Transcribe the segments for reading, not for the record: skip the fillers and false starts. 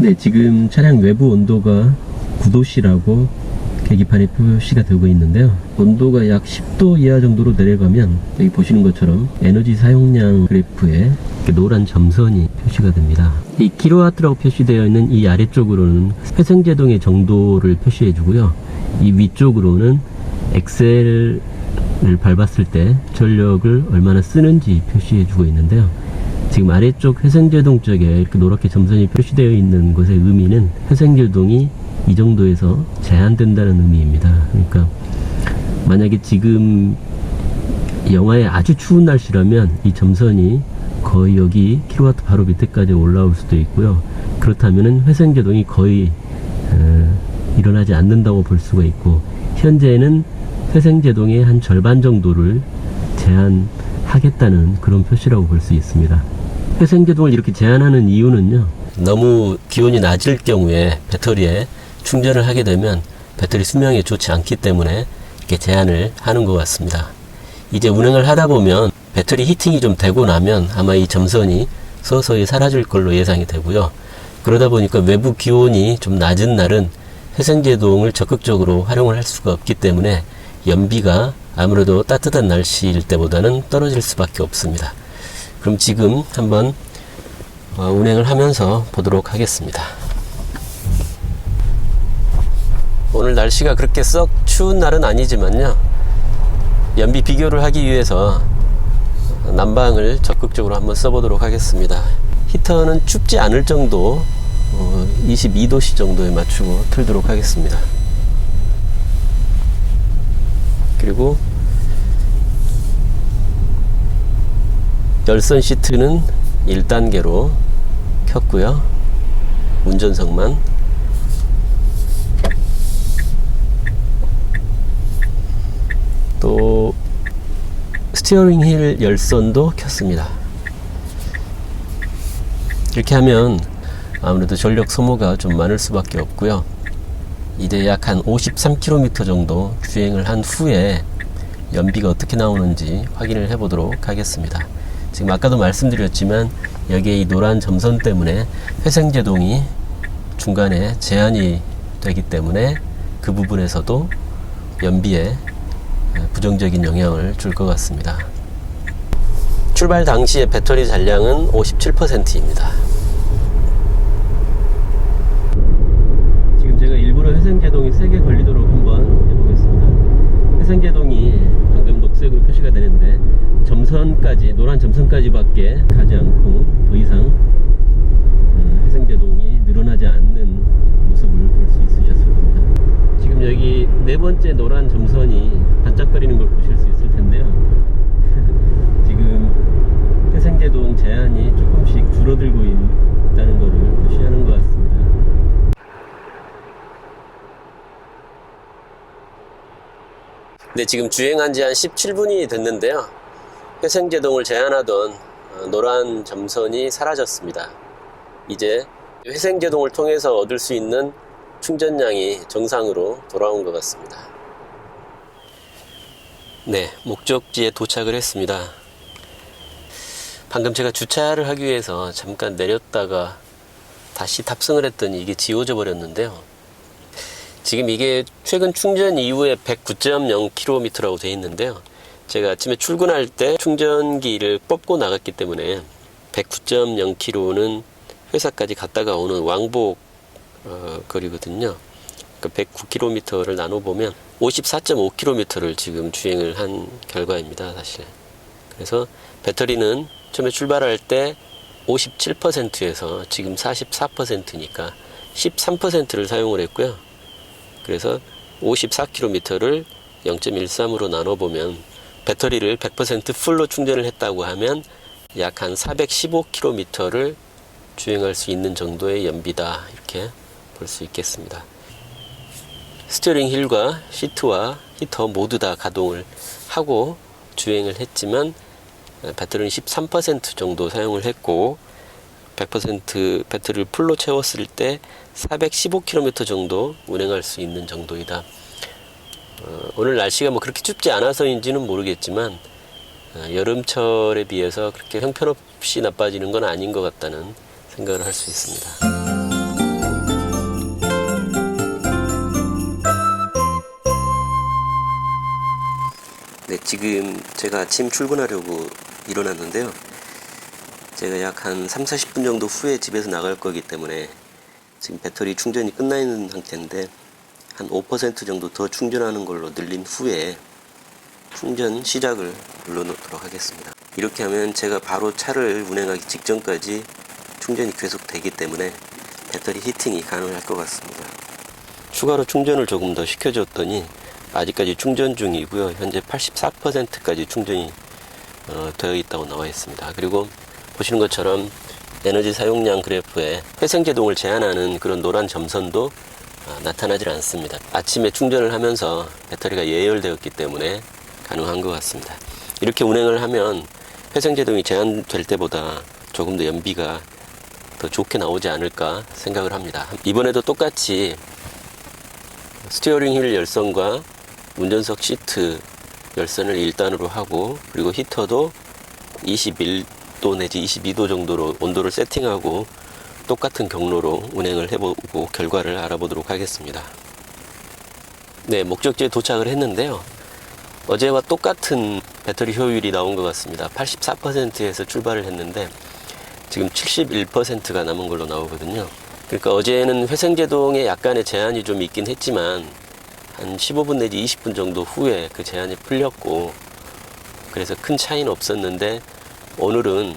네, 지금 차량 외부 온도가 9도씨라고 계기판에 표시가 되고 있는데요. 온도가 약 10도 이하 정도로 내려가면 여기 보시는 것처럼 에너지 사용량 그래프에 이렇게 노란 점선이 표시가 됩니다. 이 킬로와트라고 표시되어 있는 이 아래쪽으로는 회생제동의 정도를 표시해 주고요. 이 위쪽으로는 엑셀을 밟았을 때 전력을 얼마나 쓰는지 표시해 주고 있는데요. 지금 아래쪽 회생제동 쪽에 이렇게 노랗게 점선이 표시되어 있는 것의 의미는 회생제동이 이 정도에서 제한된다는 의미입니다. 그러니까 만약에 지금 영하의 아주 추운 날씨라면 이 점선이 거의 여기 킬로와트 바로 밑에까지 올라올 수도 있고요. 그렇다면 회생제동이 거의 일어나지 않는다고 볼 수가 있고, 현재는 회생제동의 한 절반 정도를 제한하겠다는 그런 표시라고 볼 수 있습니다. 회생제동을 이렇게 제한하는 이유는요, 너무 기온이 낮을 경우에 배터리에 충전을 하게 되면 배터리 수명에 좋지 않기 때문에 이렇게 제한을 하는 것 같습니다. 이제 운행을 하다 보면 배터리 히팅이 좀 되고 나면 아마 이 점선이 서서히 사라질 걸로 예상이 되고요. 그러다 보니까 외부 기온이 좀 낮은 날은 회생제동을 적극적으로 활용을 할 수가 없기 때문에 연비가 아무래도 따뜻한 날씨일 때보다는 떨어질 수밖에 없습니다. 그럼 지금 한번 운행을 하면서 보도록 하겠습니다. 오늘 날씨가 그렇게 썩 추운 날은 아니지만요, 연비 비교를 하기 위해서 난방을 적극적으로 한번 써보도록 하겠습니다. 히터는 춥지 않을 정도 22도씨 정도에 맞추고 틀도록 하겠습니다. 그리고 열선 시트는 1단계로 켰고요. 운전석만. 또 스티어링 휠 열선도 켰습니다. 이렇게 하면 아무래도 전력 소모가 좀 많을 수밖에 없고요. 이제 약 한 53km 정도 주행을 한 후에 연비가 어떻게 나오는지 확인을 해 보도록 하겠습니다. 지금 아까도 말씀드렸지만 여기에 이 노란 점선 때문에 회생제동이 중간에 제한이 되기 때문에 그 부분에서도 연비에 부정적인 영향을 줄 것 같습니다. 출발 당시의 배터리 잔량은 57%입니다. 지금 제가 일부러 회생제동이 세게 걸리도록 한번 해보겠습니다. 회생제동이 방금 녹색으로 표시가 되는데 점선까지, 노란 점선까지 밖에 가지 않고 더 이상 회생제동이 늘어나지 않는 모습을 볼 수 있으셨을 겁니다. 지금 여기 네 번째 노란 점선이 반짝거리는 걸 보실 수 있을 텐데요. 지금 회생제동 제한이 조금씩 줄어들고 있다는 것을 표시하는 것 같습니다. 네, 지금 주행한 지 한 17분이 됐는데요. 회생제동을 제한하던 노란 점선이 사라졌습니다. 이제 회생제동을 통해서 얻을 수 있는 충전량이 정상으로 돌아온 것 같습니다. 네, 목적지에 도착을 했습니다. 방금 제가 주차를 하기 위해서 잠깐 내렸다가 다시 탑승을 했더니 이게 지워져 버렸는데요. 지금 이게 최근 충전 이후에 109.0km라고 되어 있는데요. 제가 아침에 출근할 때 충전기를 뽑고 나갔기 때문에 109.0km는 회사까지 갔다가 오는 왕복 거리거든요. 그러니까 109km를 나눠보면 54.5km를 지금 주행을 한 결과입니다, 사실. 그래서 배터리는 처음에 출발할 때 57%에서 지금 44%니까 13%를 사용을 했고요. 그래서 54km를 0.13으로 나눠보면 배터리를 100% 풀로 충전을 했다고 하면 약 한 415km를 주행할 수 있는 정도의 연비다, 이렇게 볼 수 있겠습니다. 스티어링 휠과 시트와 히터 모두 다 가동을 하고 주행을 했지만 배터리는 13% 정도 사용을 했고 100% 배터리를 풀로 채웠을 때 415km 정도 운행할 수 있는 정도이다. 오늘 날씨가 뭐 그렇게 춥지 않아서인지는 모르겠지만 여름철에 비해서 그렇게 형편없이 나빠지는 건 아닌 것 같다는 생각을 할 수 있습니다. 네, 지금 제가 아침 출근하려고 일어났는데요. 제가 약 한 30-40분 정도 후에 집에서 나갈 거기 때문에 지금 배터리 충전이 끝나 있는 상태인데 한 5% 정도 더 충전하는 걸로 늘린 후에 충전 시작을 눌러놓도록 하겠습니다. 이렇게 하면 제가 바로 차를 운행하기 직전까지 충전이 계속 되기 때문에 배터리 히팅이 가능할 것 같습니다. 추가로 충전을 조금 더 시켜줬더니 아직까지 충전 중이고요. 현재 84%까지 충전이 되어 있다고 나와 있습니다. 그리고 보시는 것처럼 에너지 사용량 그래프에 회생제동을 제한하는 그런 노란 점선도 나타나질 않습니다. 아침에 충전을 하면서 배터리가 예열되었기 때문에 가능한 것 같습니다. 이렇게 운행을 하면 회생제동이 제한될 때보다 조금 더 연비가 더 좋게 나오지 않을까 생각을 합니다. 이번에도 똑같이 스티어링 휠 열선과 운전석 시트 열선을 1단으로 하고, 그리고 히터도 21도 내지 22도 정도로 온도를 세팅하고 똑같은 경로로 운행을 해보고 결과를 알아보도록 하겠습니다. 네, 목적지에 도착을 했는데요. 어제와 똑같은 배터리 효율이 나온 것 같습니다. 84%에서 출발을 했는데 지금 71%가 남은 걸로 나오거든요. 그러니까 어제는 회생제동에 약간의 제한이 좀 있긴 했지만 한 15분 내지 20분 정도 후에 그 제한이 풀렸고, 그래서 큰 차이는 없었는데 오늘은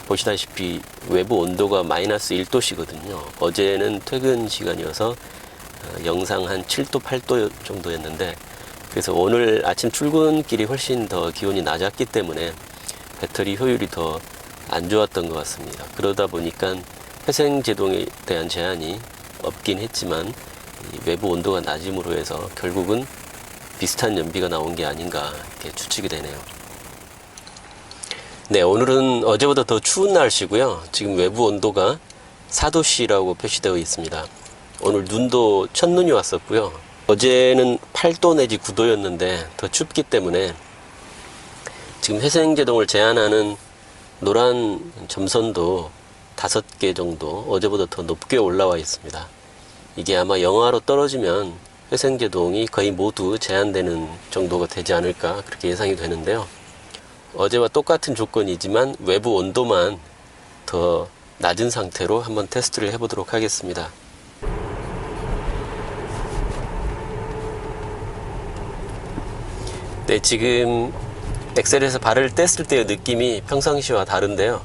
보시다시피 외부 온도가 마이너스 1도씨거든요. 어제는 퇴근 시간이어서 영상 한 7도, 8도 정도였는데, 그래서 오늘 아침 출근길이 훨씬 더 기온이 낮았기 때문에 배터리 효율이 더 안 좋았던 것 같습니다. 그러다 보니까 회생제동에 대한 제한이 없긴 했지만 외부 온도가 낮음으로 해서 결국은 비슷한 연비가 나온 게 아닌가 이렇게 추측이 되네요. 네, 오늘은 어제보다 더 추운 날씨고요. 지금 외부 온도가 4도씨라고 표시되어 있습니다. 오늘 눈도 첫눈이 왔었고요. 어제는 8도 내지 9도였는데 더 춥기 때문에 지금 회생제동을 제한하는 노란 점선도 5개 정도 어제보다 더 높게 올라와 있습니다. 이게 아마 영하로 떨어지면 회생제동이 거의 모두 제한되는 정도가 되지 않을까 그렇게 예상이 되는데요. 어제와 똑같은 조건이지만 외부 온도만 더 낮은 상태로 한번 테스트를 해보도록 하겠습니다. 네, 지금 엑셀에서 발을 뗐을 때의 느낌이 평상시와 다른데요.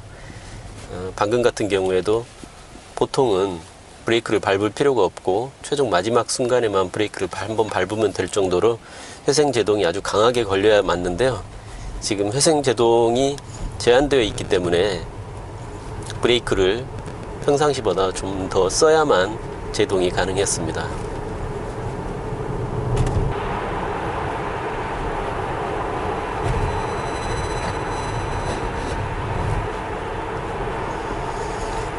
방금 같은 경우에도 보통은 브레이크를 밟을 필요가 없고 최종 마지막 순간에만 브레이크를 한번 밟으면 될 정도로 회생제동이 아주 강하게 걸려야 맞는데요. 지금 회생제동이 제한되어 있기 때문에 브레이크를 평상시보다 좀 더 써야만 제동이 가능했습니다.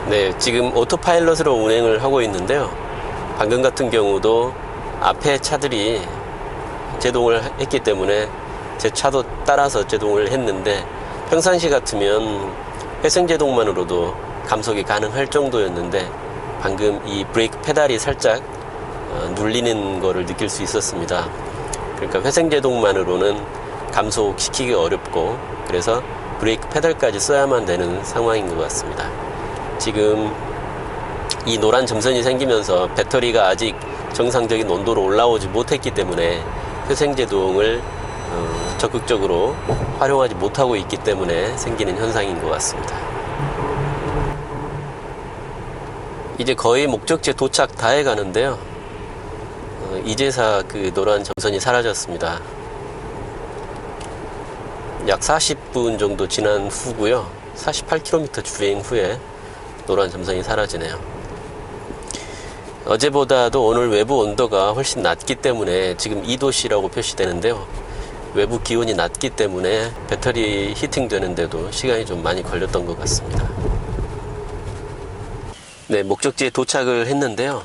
네, 지금 오토파일럿으로 운행을 하고 있는데요. 방금 같은 경우도 앞에 차들이 제동을 했기 때문에 제 차도 따라서 제동을 했는데, 평상시 같으면 회생제동만으로도 감속이 가능할 정도였는데 방금 이 브레이크 페달이 살짝 눌리는 거를 느낄 수 있었습니다. 그러니까 회생제동만으로는 감속시키기 어렵고, 그래서 브레이크 페달까지 써야만 되는 상황인 것 같습니다. 지금 이 노란 점선이 생기면서 배터리가 아직 정상적인 온도로 올라오지 못했기 때문에 회생제동을 적극적으로 활용하지 못하고 있기 때문에 생기는 현상인 것 같습니다. 이제 거의 목적지에 도착 다 해가는데요. 이제사 그 노란 점선이 사라졌습니다. 약 40분 정도 지난 후고요. 48km 주행 후에 노란 점선이 사라지네요. 어제보다도 오늘 외부 온도가 훨씬 낮기 때문에 지금 2도씨라고 표시되는데요. 외부 기온이 낮기 때문에 배터리 히팅 되는데도 시간이 좀 많이 걸렸던 것 같습니다. 네, 목적지에 도착을 했는데요.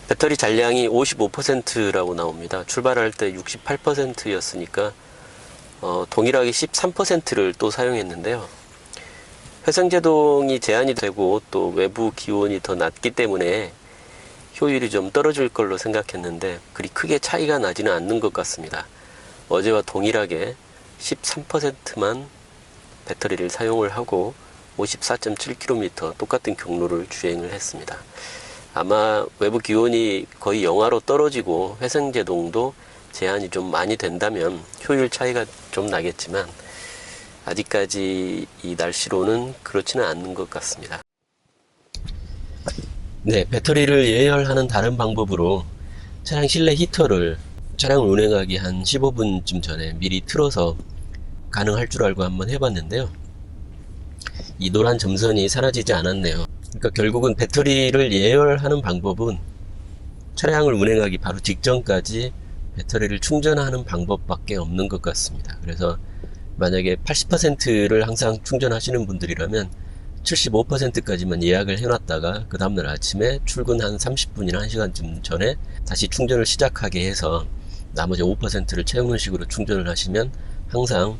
배터리 잔량이 55%라고 나옵니다. 출발할 때 68%였으니까 동일하게 13%를 또 사용했는데요. 회생제동이 제한이 되고 또 외부 기온이 더 낮기 때문에 효율이 좀 떨어질 걸로 생각했는데 그리 크게 차이가 나지는 않는 것 같습니다. 어제와 동일하게 13%만 배터리를 사용을 하고 54.7km 똑같은 경로를 주행을 했습니다. 아마 외부 기온이 거의 영하로 떨어지고 회생제동도 제한이 좀 많이 된다면 효율 차이가 좀 나겠지만 아직까지 이 날씨로는 그렇지는 않는 것 같습니다. 네, 배터리를 예열하는 다른 방법으로 차량 실내 히터를 차량을 운행하기 한 15분쯤 전에 미리 틀어서 가능할 줄 알고 한번 해봤는데요. 이 노란 점선이 사라지지 않았네요. 그러니까 결국은 배터리를 예열하는 방법은 차량을 운행하기 바로 직전까지 배터리를 충전하는 방법밖에 없는 것 같습니다. 그래서 만약에 80%를 항상 충전하시는 분들이라면 75%까지만 예약을 해놨다가 그 다음날 아침에 출근 한 30분이나 1시간쯤 전에 다시 충전을 시작하게 해서 나머지 5%를 채우는 식으로 충전을 하시면 항상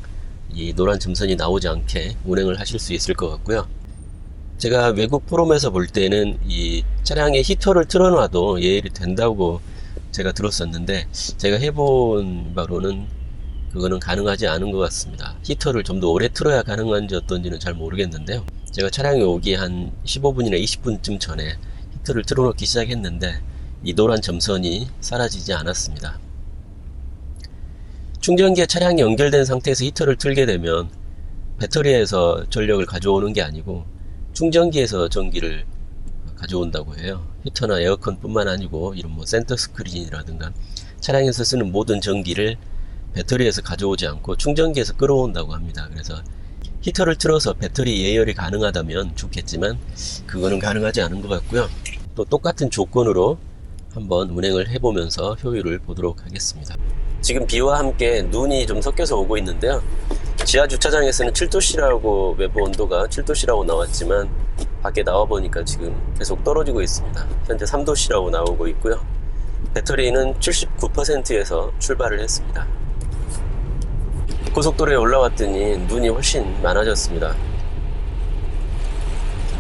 이 노란 점선이 나오지 않게 운행을 하실 수 있을 것 같고요. 제가 외국 포럼에서 볼 때는 이 차량에 히터를 틀어놔도 예열이 된다고 제가 들었었는데 제가 해본 바로는 그거는 가능하지 않은 것 같습니다. 히터를 좀 더 오래 틀어야 가능한지 어떤지는 잘 모르겠는데요. 제가 차량에 오기 한 15분이나 20분쯤 전에 히터를 틀어놓기 시작했는데 이 노란 점선이 사라지지 않았습니다. 충전기에 차량이 연결된 상태에서 히터를 틀게 되면 배터리에서 전력을 가져오는 게 아니고 충전기에서 전기를 가져온다고 해요. 히터나 에어컨 뿐만 아니고 이런 뭐 센터 스크린이라든가 차량에서 쓰는 모든 전기를 배터리에서 가져오지 않고 충전기에서 끌어온다고 합니다. 그래서 히터를 틀어서 배터리 예열이 가능하다면 좋겠지만 그거는 가능하지 않은 것 같고요. 또 똑같은 조건으로 한번 운행을 해보면서 효율을 보도록 하겠습니다. 지금 비와 함께 눈이 좀 섞여서 오고 있는데요. 지하 주차장에서는 7도씨라고 외부 온도가 7도씨라고 나왔지만 밖에 나와 보니까 지금 계속 떨어지고 있습니다. 현재 3도씨라고 나오고 있고요. 배터리는 79%에서 출발을 했습니다. 고속도로에 올라왔더니 눈이 훨씬 많아졌습니다.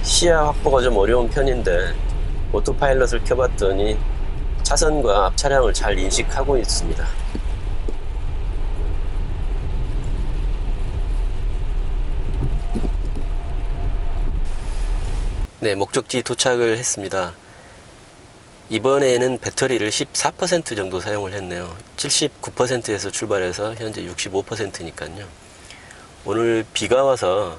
시야 확보가 좀 어려운 편인데 오토파일럿을 켜봤더니 차선과 앞 차량을 잘 인식하고 있습니다. 네, 목적지 도착을 했습니다. 이번에는 배터리를 14% 정도 사용을 했네요. 79%에서 출발해서 현재 65%니까요. 오늘 비가 와서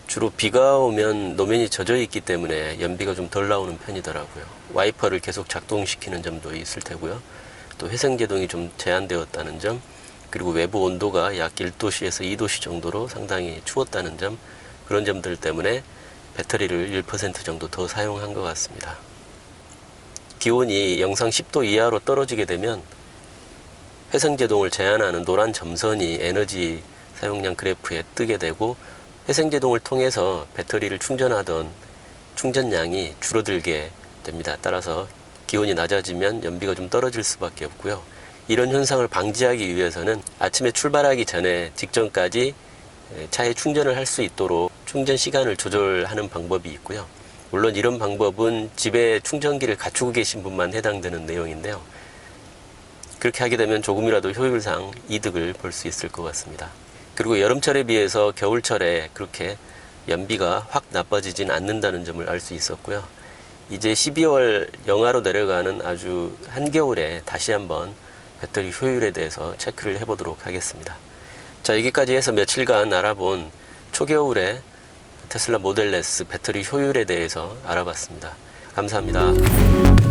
주로 비가 오면 노면이 젖어 있기 때문에 연비가 좀 덜 나오는 편이더라고요. 와이퍼를 계속 작동시키는 점도 있을 테고요. 또 회생제동이 좀 제한되었다는 점, 그리고 외부 온도가 약 1도씨에서 2도씨 정도로 상당히 추웠다는 점, 그런 점들 때문에 배터리를 1% 정도 더 사용한 것 같습니다. 기온이 영상 10도 이하로 떨어지게 되면 회생제동을 제한하는 노란 점선이 에너지 사용량 그래프에 뜨게 되고 회생제동을 통해서 배터리를 충전하던 충전량이 줄어들게 됩니다. 따라서 기온이 낮아지면 연비가 좀 떨어질 수밖에 없고요. 이런 현상을 방지하기 위해서는 아침에 출발하기 전에 직전까지 차에 충전을 할 수 있도록 충전 시간을 조절하는 방법이 있고요. 물론 이런 방법은 집에 충전기를 갖추고 계신 분만 해당되는 내용인데요. 그렇게 하게 되면 조금이라도 효율상 이득을 볼 수 있을 것 같습니다. 그리고 여름철에 비해서 겨울철에 그렇게 연비가 확 나빠지진 않는다는 점을 알 수 있었고요. 이제 12월 영하로 내려가는 아주 한겨울에 다시 한번 배터리 효율에 대해서 체크를 해보도록 하겠습니다. 자, 여기까지 해서 며칠간 알아본 초겨울에 테슬라 모델 S 배터리 효율에 대해서 알아봤습니다. 감사합니다.